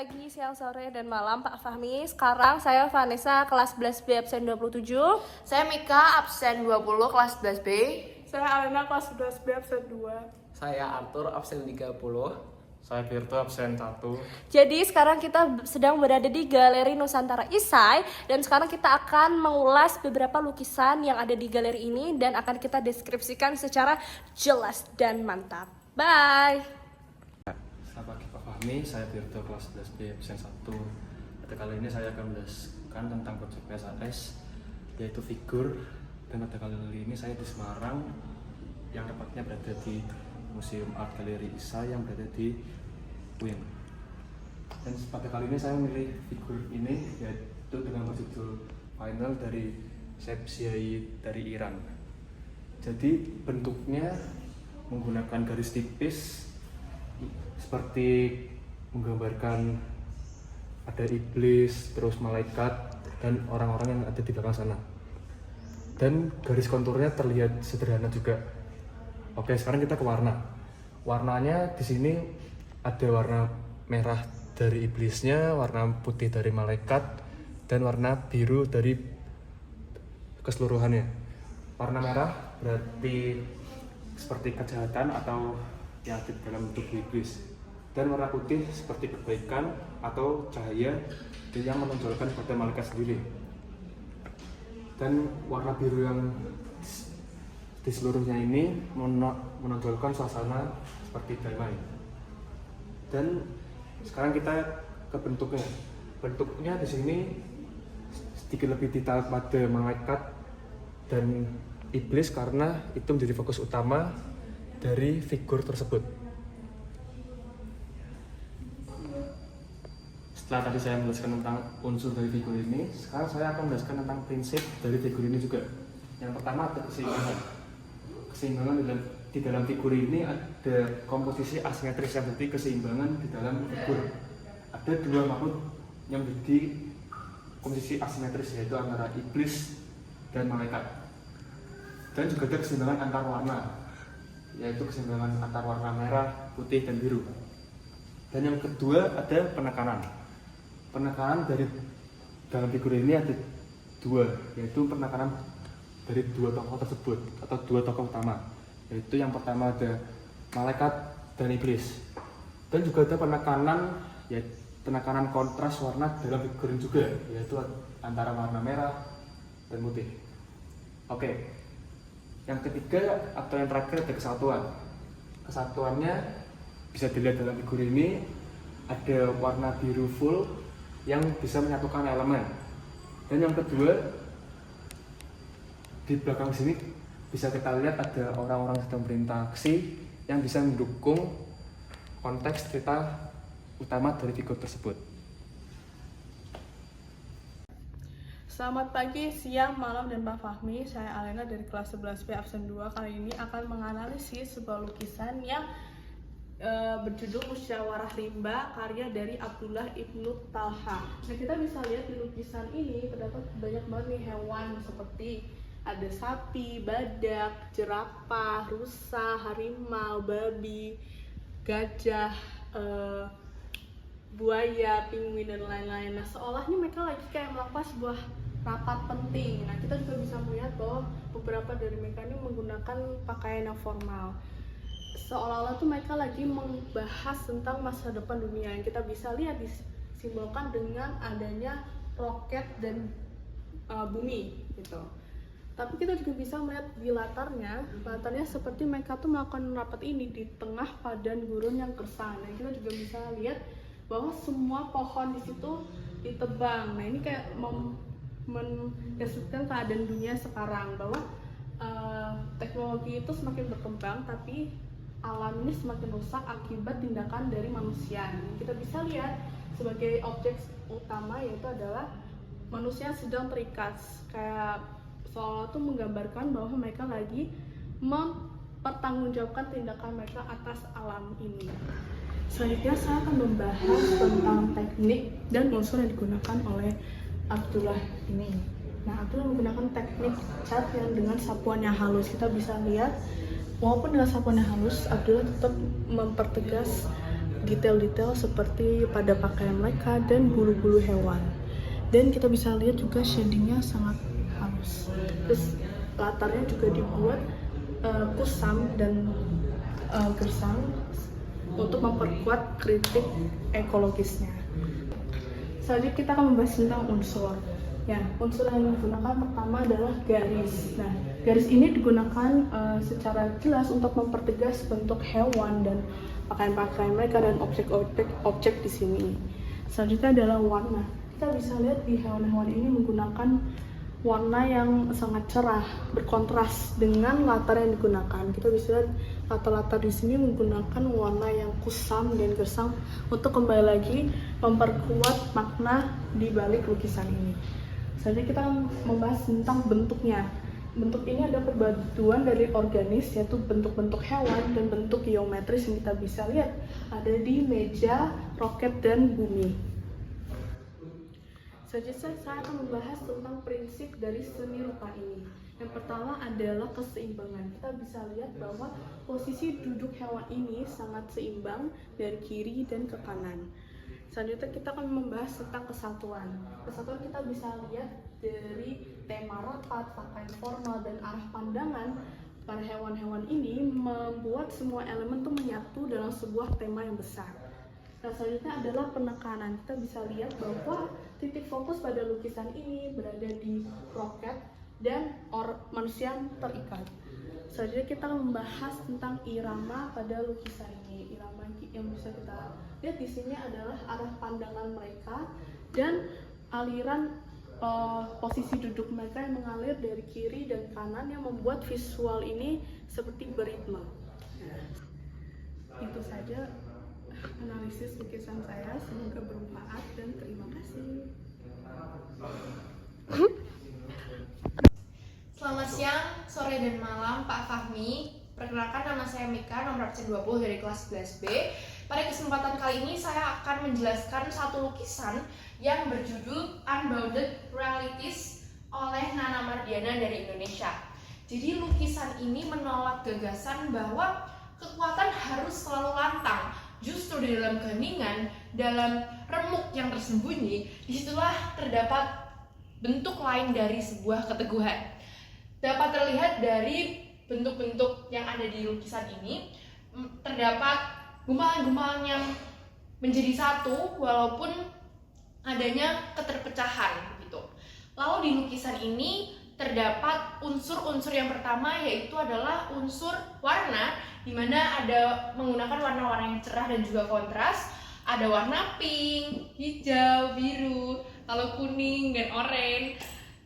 pagi, siang, sore, dan malam Pak Fahmi. Sekarang saya Vanessa, kelas 11B absen 27. Saya Mika, absen 20, kelas 11B. Saya Alena, kelas 11B absen 2. Saya Arthur, absen 30. Saya Virtu, absen 1. Jadi sekarang kita sedang berada di Galeri Nusantara Isai. Dan sekarang kita akan mengulas beberapa lukisan yang ada di galeri ini. Dan akan kita deskripsikan secara jelas dan mantap. Bye! Selamat pagi Pak Fahmi, saya Virtu, kelas 11B, absen 1. Pada kali ini saya akan menjelaskan tentang konsep PSAS, yaitu figur. Dan pada kali ini saya di Semarang, yang tepatnya berada di Museum Art Galeri ISA yang berada di UIN. Dan pada kali ini saya memilih figur ini, yaitu dengan berjudul Final dari Sebziai dari Iran. Jadi bentuknya menggunakan garis tipis, seperti menggambarkan ada iblis, terus malaikat, dan orang-orang yang ada di belakang sana. Dan garis konturnya terlihat sederhana juga. Oke, sekarang kita ke warna. Warnanya di sini ada warna merah dari iblisnya, warna putih dari malaikat, dan warna biru dari keseluruhannya. Warna merah berarti seperti kejahatan atau yang ada dalam tubuh iblis. Dan warna putih seperti kebaikan atau cahaya yang menonjolkan pada malaikat sendiri. Dan warna biru yang di seluruhnya ini menonjolkan suasana seperti damai. Dan sekarang kita ke bentuknya. Bentuknya di sini sedikit lebih detail pada malaikat dan iblis karena itu menjadi fokus utama dari figur tersebut. Setelah tadi saya menjelaskan tentang unsur dari figur ini, sekarang saya akan menjelaskan tentang prinsip dari figur ini juga. Yang pertama ada keseimbangan. Keseimbangan di dalam figur ini ada komposisi asimetris, yang berarti keseimbangan di dalam figur. Ada dua makhluk yang menjadi komposisi asimetris, yaitu antara iblis dan malaikat. Dan juga ada keseimbangan antar warna, yaitu keseimbangan antar warna merah, putih, dan biru. Dan yang kedua ada penekanan. Penekanan dari dalam figur ini ada dua, yaitu penekanan dari dua tokoh tersebut atau dua tokoh utama, yaitu yang pertama ada malaikat dan iblis. Dan juga ada penekanan, yaitu penekanan kontras warna dalam figur ini juga, yaitu antara warna merah dan putih. Oke. Yang ketiga atau yang terakhir ada kesatuan. Kesatuannya bisa dilihat dalam figur ini, ada warna biru full yang bisa menyatukan elemen. Dan yang kedua, di belakang sini bisa kita lihat ada orang-orang sedang berinteraksi yang bisa mendukung konteks cerita utama dari figur tersebut. Selamat pagi, siang, malam, dan Pak Fahmi. Saya Alena dari kelas 11B absen 2. Kali ini akan menganalisis sebuah lukisan yang berjudul Musyawarah Rimba, karya dari Abdullah Ibnu Talha. Nah, kita bisa lihat di lukisan ini terdapat banyak banget nih hewan, seperti ada sapi, badak, jerapah, rusa, harimau, babi, gajah, buaya, penguin, dan lain-lain. Nah, seolahnya mereka lagi kayak melakukan sebuah rapat penting. Nah, kita juga bisa melihat bahwa beberapa dari mereka ini menggunakan pakaian yang formal. Seolah-olah tuh mereka lagi membahas tentang masa depan dunia, yang kita bisa lihat disimbolkan dengan adanya roket dan bumi gitu. Tapi kita juga bisa melihat di latarnya seperti mereka tuh melakukan rapat ini di tengah padang gurun yang gersang. Nah, kita juga bisa lihat bahwa semua pohon di situ ditebang. Nah, ini kayak mendeskripsikan keadaan dunia sekarang, bahwa teknologi itu semakin berkembang, tapi alam ini semakin rusak akibat tindakan dari manusia. Kita bisa lihat sebagai objek utama yaitu adalah manusia sedang terikat, kayak seolah itu menggambarkan bahwa mereka lagi mempertanggungjawabkan tindakan mereka atas alam ini. Selanjutnya saya akan membahas tentang teknik dan unsur yang digunakan oleh Abdullah ini. Nah, Abdullah menggunakan teknik cat yang dengan sapuan yang halus. Kita bisa lihat walaupun dengan sapuan yang halus, Abdullah tetap mempertegas detail-detail seperti pada pakaian mereka dan bulu-bulu hewan. Dan kita bisa lihat juga shadingnya sangat halus. Terus latarnya juga dibuat kusam dan gersang untuk memperkuat kritik ekologisnya. Selanjutnya kita akan membahas tentang unsur. Ya, unsur yang digunakan pertama adalah garis. Nah, garis ini digunakan secara jelas untuk mempertegas bentuk hewan dan pakaian-pakaian mereka dan objek di sini. Selanjutnya adalah warna. Kita bisa lihat di hewan-hewan ini menggunakan warna yang sangat cerah, berkontras dengan latar yang digunakan. Kita bisa lihat latar-latar di sini menggunakan warna yang kusam dan gersang untuk kembali lagi memperkuat makna di balik lukisan ini. Selanjutnya kita akan membahas tentang bentuknya. Bentuk ini ada perpaduan dari organis, yaitu bentuk-bentuk hewan dan bentuk geometris yang kita bisa lihat ada di meja, roket, dan bumi. Selanjutnya saya akan membahas tentang prinsip dari seni rupa ini. Yang pertama adalah keseimbangan. Kita bisa lihat bahwa posisi duduk hewan ini sangat seimbang dari kiri dan ke kanan. Selanjutnya kita akan membahas tentang kesatuan. Kesatuan kita bisa lihat dari tema rapat, pakaian formal, dan arah pandangan pada hewan-hewan ini membuat semua elemen itu menyatu dalam sebuah tema yang besar. Nah, selanjutnya adalah penekanan. Kita bisa lihat bahwa titik fokus pada lukisan ini berada di roket dan manusia yang terikat. Selanjutnya kita membahas tentang irama pada lukisan ini. Irama yang bisa kita lihat di sini adalah arah pandangan mereka dan aliran posisi duduk mereka yang mengalir dari kiri dan kanan yang membuat visual ini seperti beritme. Itu saja analisis lukisan saya, semoga bermanfaat dan terima kasih. Selamat siang, sore, dan malam Pak Fahmi. Perkenalkan, nama saya Mika, nomor absen 20 dari kelas 11B. Pada kesempatan kali ini saya akan menjelaskan satu lukisan yang berjudul Unbounded Realities oleh Nana Mardiana dari Indonesia. Jadi lukisan ini menolak gagasan bahwa kekuatan harus selalu lantang. Justru di dalam keheningan, dalam remuk yang tersembunyi, disitulah terdapat bentuk lain dari sebuah keteguhan. Dapat terlihat dari bentuk-bentuk yang ada di lukisan ini, terdapat gumpalan-gumpalan yang menjadi satu walaupun adanya keterpecahan gitu. Lalu di lukisan ini terdapat unsur-unsur yang pertama, yaitu adalah unsur warna, di mana ada menggunakan warna-warna yang cerah dan juga kontras. Ada warna pink, hijau, biru, lalu kuning dan oranye.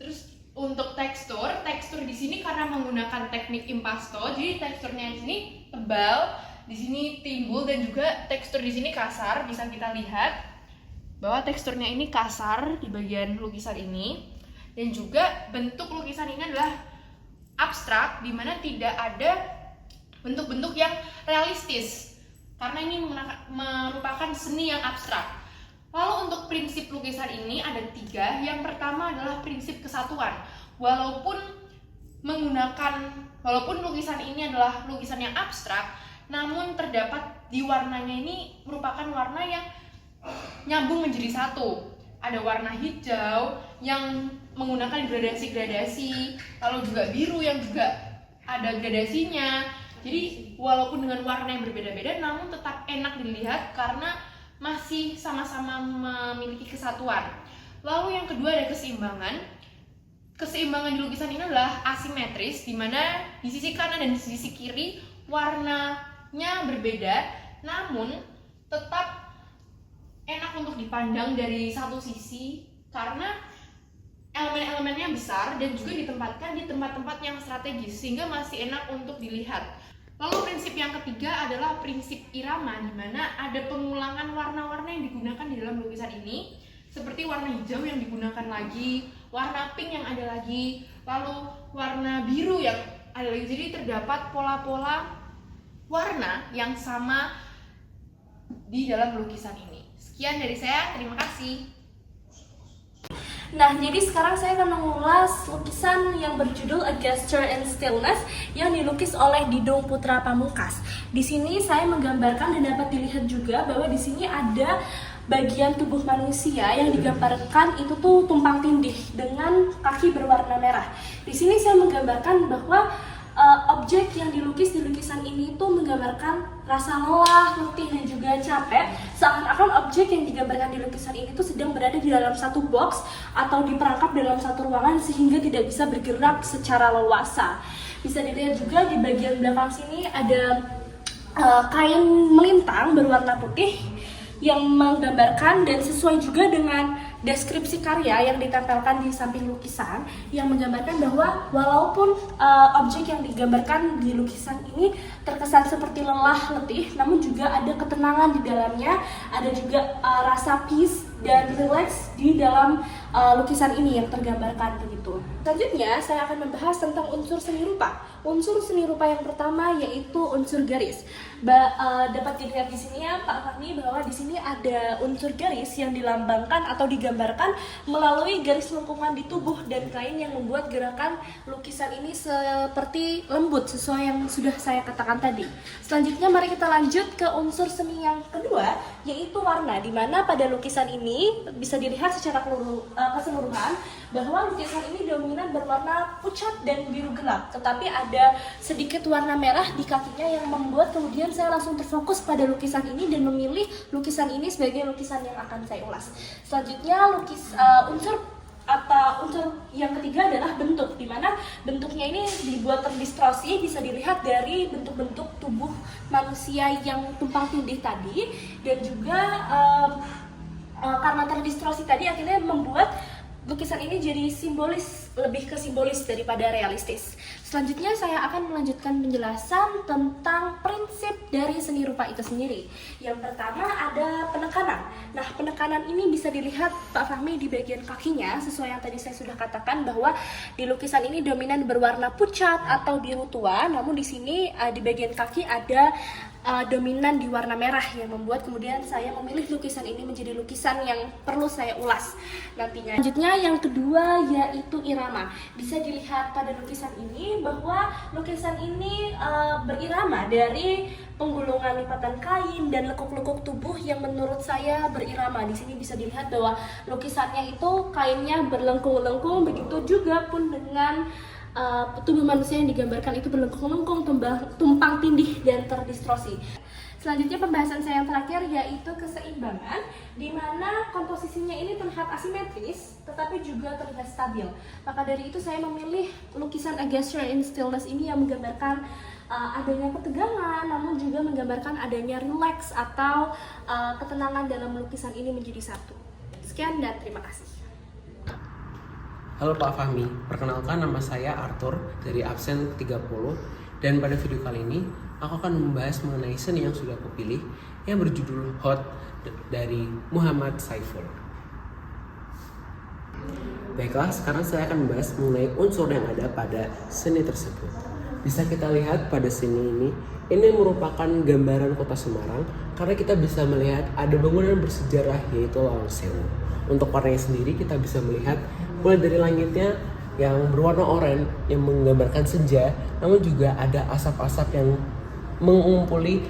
Terus untuk tekstur di sini karena menggunakan teknik impasto, jadi teksturnya di sini tebal, di sini timbul, dan juga tekstur di sini kasar. Bisa kita lihat bahwa teksturnya ini kasar di bagian lukisan ini, dan juga bentuk lukisan ini adalah abstrak, di mana tidak ada bentuk-bentuk yang realistis, karena ini merupakan seni yang abstrak. Lalu untuk prinsip lukisan ini ada 3. Yang pertama adalah prinsip kesatuan. Walaupun lukisan ini adalah lukisan yang abstrak, namun terdapat di warnanya ini merupakan warna yang nyambung menjadi satu. Ada warna hijau yang menggunakan gradasi-gradasi, lalu juga biru yang juga ada gradasinya. Jadi walaupun dengan warna yang berbeda-beda, namun tetap enak dilihat karena masih sama-sama memiliki kesatuan. Lalu yang kedua ada keseimbangan. Keseimbangan di lukisan ini adalah asimetris, di mana di sisi kanan dan di sisi kiri warnanya berbeda, namun tetap enak untuk dipandang dari satu sisi karena elemen-elemennya besar dan juga ditempatkan di tempat-tempat yang strategis sehingga masih enak untuk dilihat. Lalu prinsip yang ketiga adalah prinsip irama, di mana ada pengulangan warna-warna yang digunakan di dalam lukisan ini, seperti warna hijau yang digunakan lagi, warna pink yang ada lagi, lalu warna biru yang ada lagi. Jadi terdapat pola-pola warna yang sama di dalam lukisan ini. Sekian dari saya, terima kasih. Nah, jadi sekarang saya akan mengulas lukisan yang berjudul A Gesture in Stillness yang dilukis oleh Didong Putra Pamungkas. Di sini saya menggambarkan dan dapat dilihat juga bahwa di sini ada bagian tubuh manusia yang digambarkan itu tuh tumpang tindih dengan kaki berwarna merah. Di sini saya menggambarkan bahwa objek yang dilukis di lukisan ini tuh menggambarkan rasa lelah, letih, dan juga capek. Seakan-akan objek yang digambarkan di lukisan ini tuh sedang berada di dalam satu box atau diperangkap dalam satu ruangan sehingga tidak bisa bergerak secara leluasa. Bisa dilihat juga di bagian belakang sini ada kain melintang berwarna putih yang menggambarkan dan sesuai juga dengan deskripsi karya yang ditempelkan di samping lukisan yang menggambarkan bahwa walaupun objek yang digambarkan di lukisan ini terkesan seperti lelah, letih, namun juga ada ketenangan di dalamnya, ada juga rasa peace dan relax di dalam lukisan ini yang tergambarkan begitu. Selanjutnya saya akan membahas tentang unsur seni rupa. Unsur seni rupa yang pertama yaitu unsur garis. Dapat dilihat di sini ya Pak Fahmi bahwa di sini ada unsur garis yang dilambangkan atau digambarkan melalui garis lengkungan di tubuh dan kain yang membuat gerakan lukisan ini seperti lembut sesuai yang sudah saya katakan tadi. Selanjutnya mari kita lanjut ke unsur seni yang kedua yaitu warna, di mana pada lukisan ini bisa dilihat secara keseluruhan bahwa lukisan ini dominan berwarna pucat dan biru gelap, tetapi ada sedikit warna merah di kakinya yang membuat kemudian saya langsung terfokus pada lukisan ini dan memilih lukisan ini sebagai lukisan yang akan saya ulas. Selanjutnya unsur yang ketiga adalah bentuk, di mana bentuknya ini dibuat terdistorsi, bisa dilihat dari bentuk-bentuk tubuh manusia yang tumpang tindih tadi, dan juga karena terdistorsi tadi akhirnya membuat lukisan ini jadi simbolis, lebih ke simbolis daripada realistis. Selanjutnya saya akan melanjutkan penjelasan tentang prinsip dari seni rupa itu sendiri. Yang pertama ada penekanan. Nah, penekanan ini bisa dilihat Pak Fahmi di bagian kakinya, sesuai yang tadi saya sudah katakan bahwa di lukisan ini dominan berwarna pucat atau biru tua, namun di sini di bagian kaki ada dominan di warna merah yang membuat kemudian saya memilih lukisan ini menjadi lukisan yang perlu saya ulas nantinya. Selanjutnya yang kedua yaitu irama. Bisa dilihat pada lukisan ini bahwa lukisan ini berirama dari penggulungan lipatan kain dan lekuk-lekuk tubuh yang menurut saya berirama. Di sini bisa dilihat bahwa lukisannya itu kainnya berlengkung-lengkung, begitu juga pun dengan tubuh manusia yang digambarkan itu berlengkung-lengkung, tumpang tindih dan terdistorsi. Selanjutnya pembahasan saya yang terakhir yaitu keseimbangan, di mana komposisinya ini terlihat asimetris tetapi juga terlihat stabil. Maka dari itu saya memilih lukisan A Gesture in Stillness ini yang menggambarkan adanya ketegangan, namun juga menggambarkan adanya relax atau ketenangan dalam lukisan ini menjadi satu. Sekian dan terima kasih. Halo Pak Fahmi, perkenalkan nama saya Arthur dari absen 30, dan pada video kali ini aku akan membahas mengenai seni yang sudah aku pilih yang berjudul Hot dari Muhammad Saiful. Baiklah, sekarang saya akan membahas mengenai unsur yang ada pada seni tersebut. Bisa kita lihat pada seni ini merupakan gambaran kota Semarang karena kita bisa melihat ada bangunan bersejarah yaitu Lawang Sewu. Untuk warnanya sendiri kita bisa melihat mulai dari langitnya yang berwarna oranye yang menggambarkan senja, namun juga ada asap-asap yang mengumpuli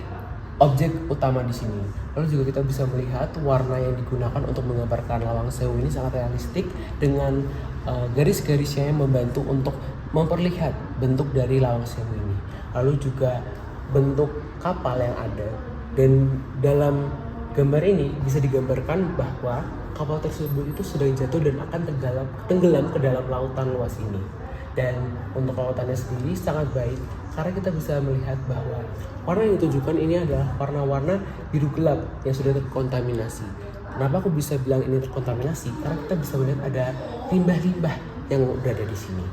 objek utama di sini. Lalu juga kita bisa melihat warna yang digunakan untuk menggambarkan Lawang Sewu ini sangat realistik dengan garis-garisnya yang membantu untuk memperlihat bentuk dari Lawang Sewu ini. Lalu juga bentuk kapal yang ada, dan dalam gambar ini bisa digambarkan bahwa kapal tersebut itu sedang jatuh dan akan tenggelam ke dalam lautan luas ini. Dan untuk lautannya sendiri sangat baik karena kita bisa melihat bahwa warna yang ditujukan ini adalah warna-warna biru gelap yang sudah terkontaminasi. Kenapa aku bisa bilang ini terkontaminasi? Karena kita bisa melihat ada limbah-limbah yang berada di sini.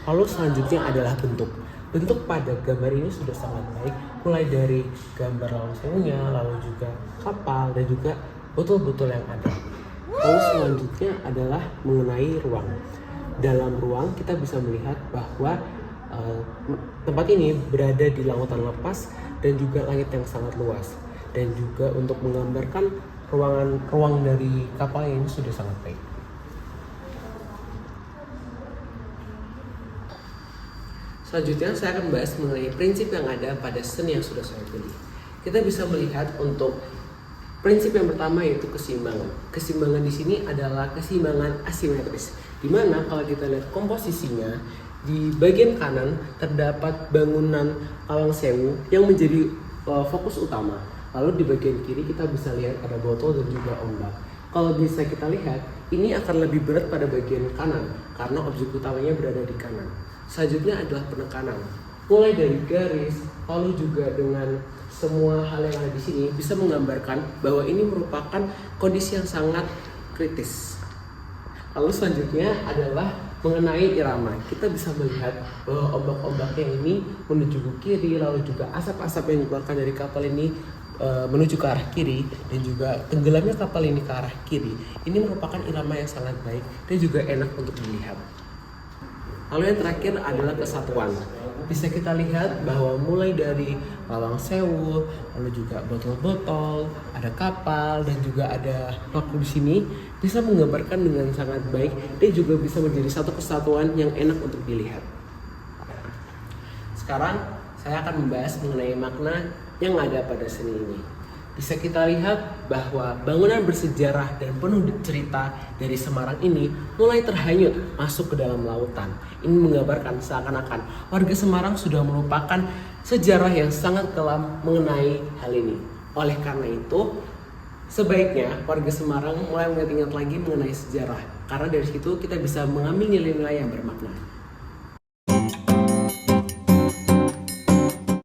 Lalu selanjutnya adalah bentuk. Bentuk pada gambar ini sudah sangat baik, mulai dari gambar Lawang Sewunya, lalu juga kapal dan juga botol-botol yang ada. Lalu selanjutnya adalah mengenai ruang. Dalam ruang kita bisa melihat bahwa tempat ini berada di lautan lepas dan juga langit yang sangat luas. Dan juga untuk menggambarkan ruang dari kapal ini sudah sangat baik. Selanjutnya saya akan membahas mengenai prinsip yang ada pada seni yang sudah saya pilih. Kita bisa melihat untuk prinsip yang pertama yaitu keseimbangan. Keseimbangan di sini adalah keseimbangan asimetris. Dimana kalau kita lihat komposisinya, di bagian kanan terdapat bangunan Lawang Sewu yang menjadi fokus utama. Lalu di bagian kiri kita bisa lihat ada botol dan juga ombak. Kalau bisa kita lihat, ini akan lebih berat pada bagian kanan karena objek utamanya berada di kanan. Selanjutnya adalah penekanan. Mulai dari garis, lalu juga dengan semua hal yang ada di sini bisa menggambarkan bahwa ini merupakan kondisi yang sangat kritis. Lalu selanjutnya adalah mengenai irama. Kita bisa melihat bahwa ombak-ombaknya ini menuju ke kiri, lalu juga asap-asap yang dikeluarkan dari kapal ini menuju ke arah kiri, dan juga tenggelamnya kapal ini ke arah kiri. Ini merupakan irama yang sangat baik dan juga enak untuk dilihat. Lalu yang terakhir adalah kesatuan. Bisa kita lihat bahwa mulai dari Lawang Sewu, lalu juga botol-botol, ada kapal dan juga ada paku di sini bisa menggambarkan dengan sangat baik dan juga bisa menjadi satu kesatuan yang enak untuk dilihat. Sekarang saya akan membahas mengenai makna yang ada pada seni ini. Bisa kita lihat bahwa bangunan bersejarah dan penuh cerita dari Semarang ini mulai terhanyut masuk ke dalam lautan. Ini menggambarkan seakan-akan warga Semarang sudah melupakan sejarah yang sangat kelam mengenai hal ini. Oleh karena itu, sebaiknya warga Semarang mulai mengingat lagi mengenai sejarah. Karena dari situ kita bisa mengambil nilai-nilai yang bermakna.